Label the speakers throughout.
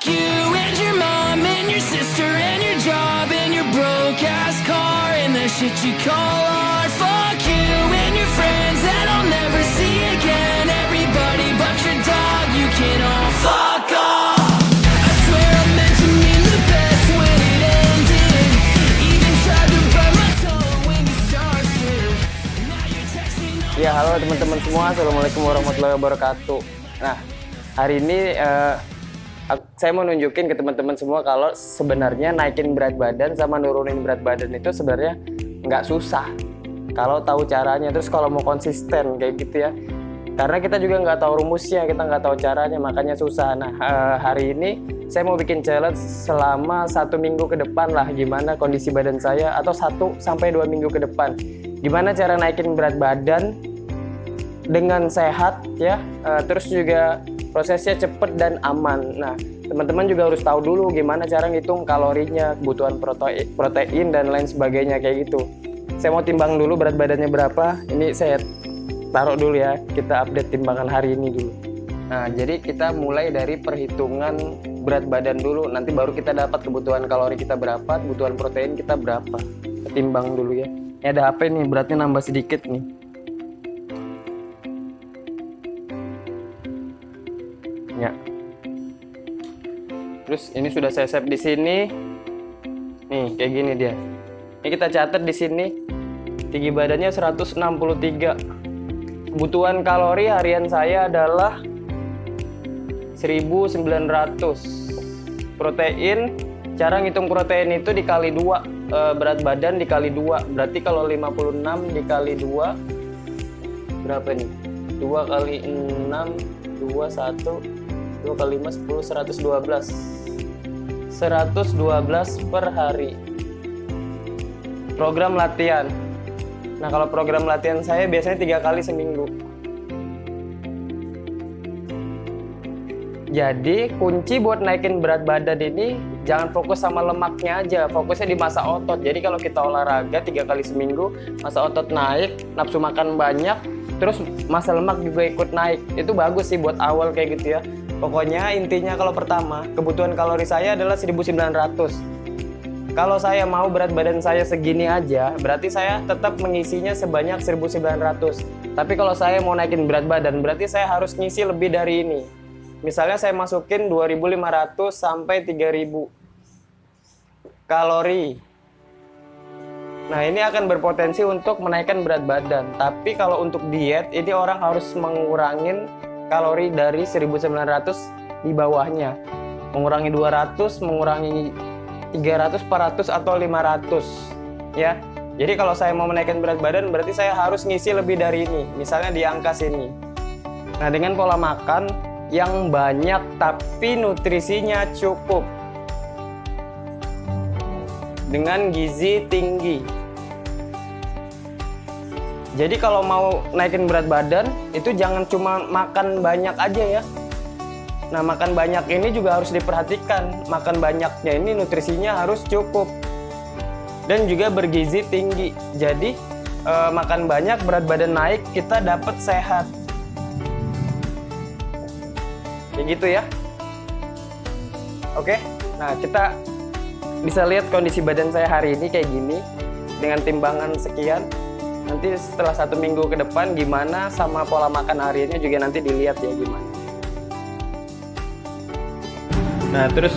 Speaker 1: fuck you and your mom and your sister and your job and your broke ass car and the shit you call art. Fuck you and your friends that I'll never see again. Everybody but your dog, you can all fuck off. I swear I meant to mean the best when it ended. Even tried to bite my tongue when you started. Now you're texting all
Speaker 2: Ya, halo teman-teman semua. Assalamualaikum warahmatullahi wabarakatuh. Nah, hari ini saya mau nunjukin ke teman-teman semua kalau sebenarnya naikin berat badan sama nurunin berat badan itu sebenarnya nggak susah kalau tahu caranya. Terus kalau mau konsisten kayak gitu ya, karena kita juga nggak tahu rumusnya, kita nggak tahu caranya, makanya susah. Nah, hari ini saya mau bikin challenge selama 1 minggu ke depan lah, gimana kondisi badan saya, atau 1 sampai 2 minggu ke depan, gimana cara naikin berat badan dengan sehat ya, terus juga prosesnya cepet dan aman. Nah, teman-teman juga harus tahu dulu gimana cara ngitung kalorinya, kebutuhan protein dan lain sebagainya kayak gitu. Saya mau timbang dulu berat badannya berapa. Ini saya taruh dulu ya, kita update timbangan hari ini dulu. Nah, jadi kita mulai dari perhitungan berat badan dulu, nanti baru kita dapat kebutuhan kalori kita berapa, kebutuhan protein kita berapa. Kita timbang dulu ya. Ini ada HP nih, beratnya nambah sedikit nih. Ya. Terus ini sudah saya save di sini. Nih, kayak gini dia. Ini kita catat di sini. Tinggi badannya 163. Kebutuhan kalori harian saya adalah 1900. Protein, cara ngitung protein itu dikali 2, berat badan dikali 2. Berarti kalau 56 dikali 2 berapa nih? 2 kali 6 2 kali 5 10 112 per hari. Program latihan. Nah, kalau program latihan saya biasanya 3 kali seminggu. Jadi kunci buat naikin berat badan ini jangan fokus sama lemaknya aja, fokusnya di massa otot. Jadi kalau kita olahraga 3 kali seminggu, massa otot naik, nafsu makan banyak, terus massa lemak juga ikut naik. Itu bagus sih buat awal kayak gitu ya. Pokoknya intinya kalau pertama, kebutuhan kalori saya adalah 1900. Kalau saya mau berat badan saya segini aja, berarti saya tetap mengisinya sebanyak 1900. Tapi kalau saya mau naikin berat badan, berarti saya harus ngisi lebih dari ini. Misalnya saya masukin 2500 sampai 3000 kalori. Nah, ini akan berpotensi untuk menaikkan berat badan. Tapi kalau untuk diet, ini orang harus mengurangin kalori dari 1900 di bawahnya. Mengurangi 200, mengurangi 300, 400 atau 500 ya. Jadi kalau saya mau menaikkan berat badan berarti saya harus ngisi lebih dari ini. Misalnya di angka sini. Nah, dengan pola makan yang banyak tapi nutrisinya cukup. Dengan gizi tinggi. Jadi kalau mau naikin berat badan itu jangan cuma makan banyak aja ya. Nah, makan banyak ini juga harus diperhatikan. Makan banyaknya ini nutrisinya harus cukup dan juga bergizi tinggi. Jadi makan banyak, berat badan naik, kita dapat sehat. Kayak gitu ya. Oke. Nah, kita bisa lihat kondisi badan saya hari ini kayak gini dengan timbangan sekian. Nanti setelah 1 minggu ke depan gimana, sama pola makan hariannya juga nanti dilihat ya gimana. Nah, terus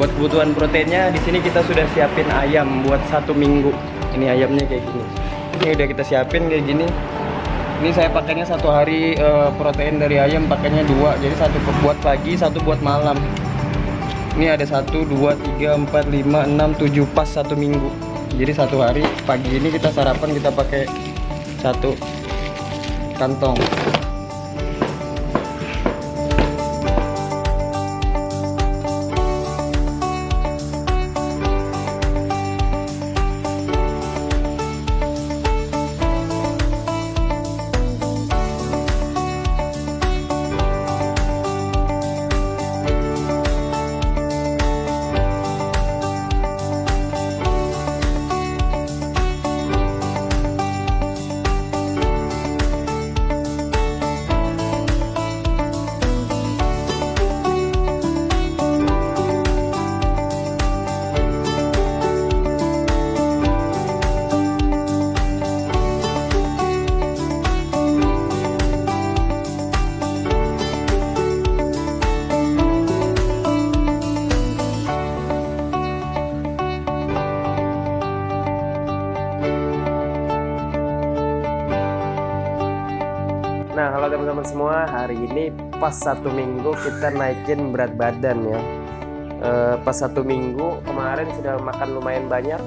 Speaker 2: buat kebutuhan proteinnya di sini kita sudah siapin ayam buat 1 minggu. Ini ayamnya kayak gini. Ini udah kita siapin kayak gini. Ini saya pakainya 1 hari protein dari ayam pakainya 2. Jadi 1 buat pagi, 1 buat malam. Ini ada 1, 2, 3, 4, 5, 6, 7 pas 1 minggu. Jadi 1 hari pagi ini kita sarapan kita pakai 1 kantong.
Speaker 3: teman-teman semua, hari ini pas 1 minggu kita naikin berat badan ya. Pas 1 minggu kemarin sudah makan lumayan banyak.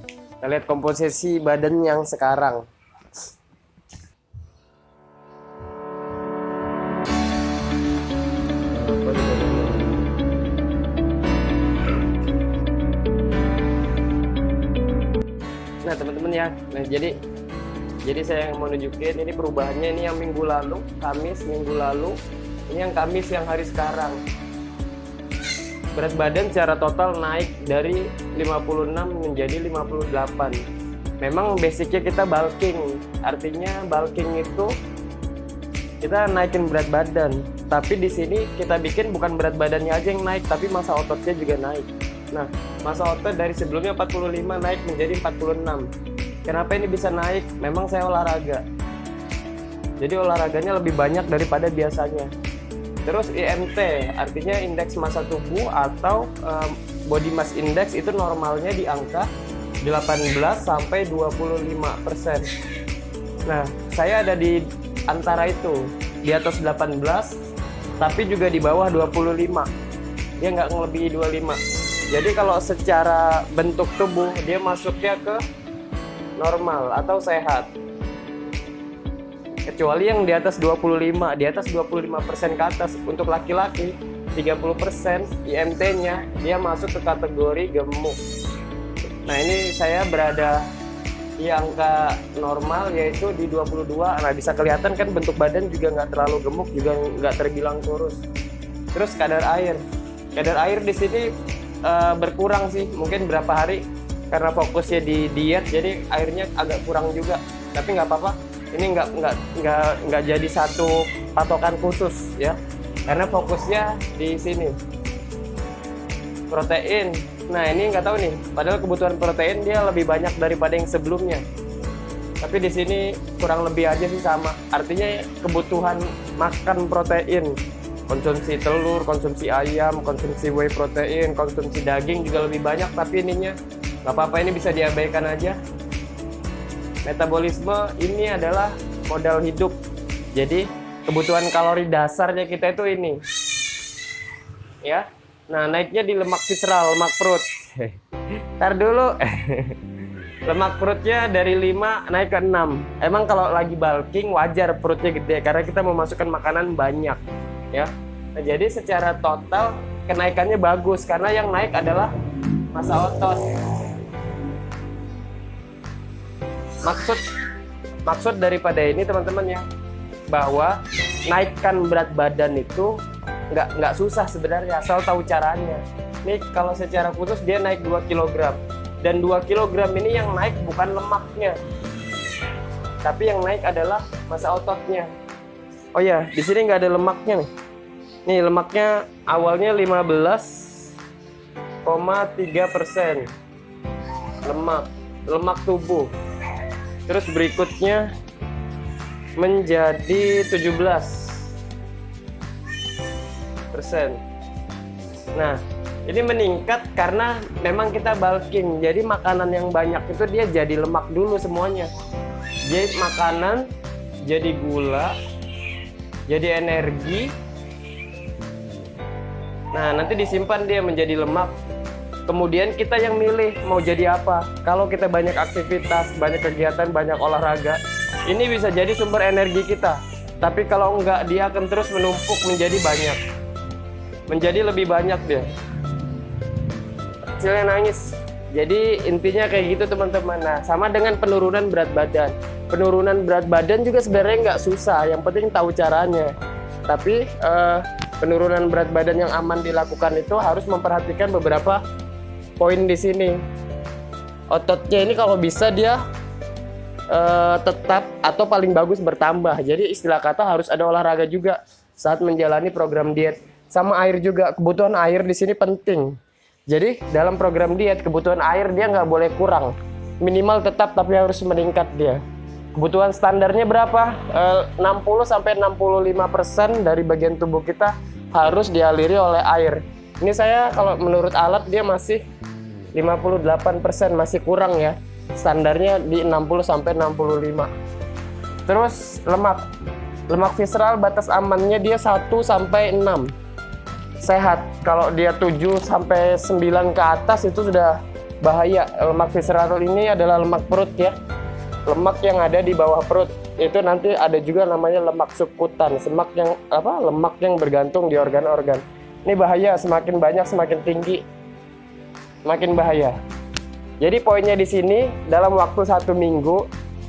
Speaker 3: Kita lihat komposisi badan yang sekarang. Nah teman-teman ya, jadi saya yang mau nunjukin ini perubahannya. Ini yang minggu lalu, Kamis minggu lalu, ini yang Kamis yang hari sekarang. Berat badan secara total naik dari 56 menjadi 58. Memang basicnya kita bulking, artinya bulking itu kita naikin berat badan. Tapi di sini kita bikin bukan berat badannya aja yang naik, tapi massa ototnya juga naik. Nah, massa otot dari sebelumnya 45 naik menjadi 46. Kenapa ini bisa naik? Memang saya olahraga. Jadi olahraganya lebih banyak daripada biasanya. Terus IMT, artinya indeks massa tubuh atau body mass index itu normalnya di angka 18 sampai 25%. Nah, saya ada di antara itu, di atas 18, tapi juga di bawah 25. Dia nggak ngelebihi 25. Jadi kalau secara bentuk tubuh dia masuknya ke normal atau sehat. Kecuali yang di atas 25, di atas 25% ke atas. Untuk laki-laki 30% IMT-nya dia masuk ke kategori gemuk. Nah, ini saya berada di angka normal yaitu di 22. Nah, bisa kelihatan kan bentuk badan juga nggak terlalu gemuk, juga nggak terbilang kurus. Terus kadar air di sini berkurang sih, mungkin berapa hari karena fokusnya di diet, jadi airnya agak kurang juga. Tapi nggak apa-apa, ini nggak jadi satu patokan khusus ya, karena fokusnya di sini. Protein, nah ini nggak tahu nih, padahal kebutuhan protein dia lebih banyak daripada yang sebelumnya. Tapi di sini kurang lebih aja sih sama. Artinya kebutuhan makan protein, konsumsi telur, konsumsi ayam, konsumsi whey protein, konsumsi daging juga lebih banyak, tapi ininya nggak apa-apa, ini bisa diabaikan aja. Metabolisme ini adalah modal hidup. Jadi kebutuhan kalori dasarnya kita itu ini. Ya. Nah, naiknya di lemak visceral, lemak perut. Ntar dulu. Lemak perutnya dari 5 naik ke 6. Emang kalau lagi bulking wajar perutnya gede karena kita memasukkan makanan banyak. Ya. Nah, jadi secara total kenaikannya bagus karena yang naik adalah massa otot. Maksud daripada ini teman-teman ya, bahwa naikkan berat badan itu nggak susah sebenarnya, asal tahu caranya. Nih kalau secara khusus dia naik 2 kg, dan 2 kg ini yang naik bukan lemaknya, tapi yang naik adalah massa ototnya. Oh ya, di sini nggak ada lemaknya nih. Nih lemaknya awalnya 15,3% lemak tubuh. Terus berikutnya menjadi 17%. Nah, ini meningkat karena memang kita bulking. Jadi makanan yang banyak itu dia jadi lemak dulu semuanya. Jadi makanan, jadi gula, jadi energi. Nah, nanti disimpan dia menjadi lemak. Kemudian kita yang milih mau jadi apa. Kalau kita banyak aktivitas, banyak kegiatan, banyak olahraga, ini bisa jadi sumber energi kita. Tapi kalau enggak, dia akan terus menumpuk menjadi banyak. Menjadi lebih banyak dia. Hasilnya nangis. Jadi intinya kayak gitu teman-teman. Nah, sama dengan penurunan berat badan. Penurunan berat badan juga sebenarnya nggak susah. Yang penting tahu caranya. Tapi penurunan berat badan yang aman dilakukan itu harus memperhatikan beberapa poin di sini. Ototnya ini kalau bisa dia tetap atau paling bagus bertambah. Jadi istilah kata harus ada olahraga juga saat menjalani program diet. Sama air juga, kebutuhan air di sini penting. Jadi dalam program diet kebutuhan air dia nggak boleh kurang. Minimal tetap tapi harus meningkat dia. Kebutuhan standarnya berapa? 60-65% dari bagian tubuh kita harus dialiri oleh air. Ini saya kalau menurut alat dia masih 58%, masih kurang ya. Standarnya di 60-65. Terus lemak. Lemak visceral batas amannya dia 1 sampai 6. Sehat. Kalau dia 7 sampai 9 ke atas itu sudah bahaya. Lemak visceral ini adalah lemak perut ya. Lemak yang ada di bawah perut. Itu nanti ada juga namanya lemak subkutan, lemak yang bergantung di organ-organ. Ini bahaya, semakin banyak semakin tinggi. Makin bahaya. Jadi poinnya di sini dalam waktu 1 minggu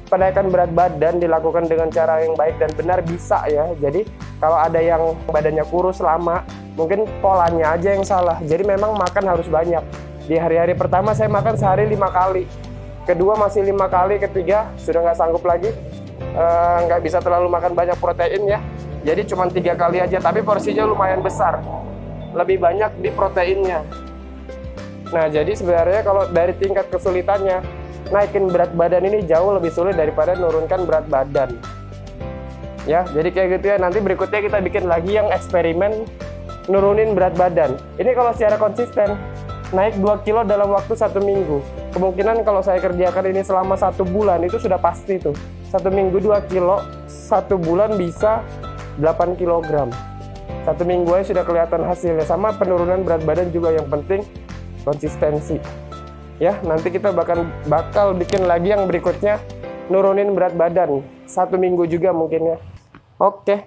Speaker 3: penaikan berat badan dilakukan dengan cara yang baik dan benar bisa ya. Jadi kalau ada yang badannya kurus lama, mungkin polanya aja yang salah. Jadi memang makan harus banyak. Di hari-hari pertama saya makan sehari 5 kali. Kedua masih 5 kali, ketiga sudah nggak sanggup lagi. Nggak bisa terlalu makan banyak protein ya. Jadi cuma 3 kali aja, tapi porsinya lumayan besar. Lebih banyak di proteinnya. Nah, jadi sebenarnya kalau dari tingkat kesulitannya, naikin berat badan ini jauh lebih sulit daripada menurunkan berat badan. Ya, jadi kayak gitu ya. Nanti berikutnya kita bikin lagi yang eksperimen nurunin berat badan. Ini kalau secara konsisten, naik 2 kilo dalam waktu 1 minggu. Kemungkinan kalau saya kerjakan ini selama 1 bulan, itu sudah pasti tuh. 1 minggu 2 kilo, 1 bulan bisa 8 kilogram. 1 minggu aja sudah kelihatan hasilnya. Sama penurunan berat badan juga yang penting, konsistensi. Ya, nanti kita bakal bikin lagi yang berikutnya nurunin berat badan 1 minggu juga mungkin ya. Oke.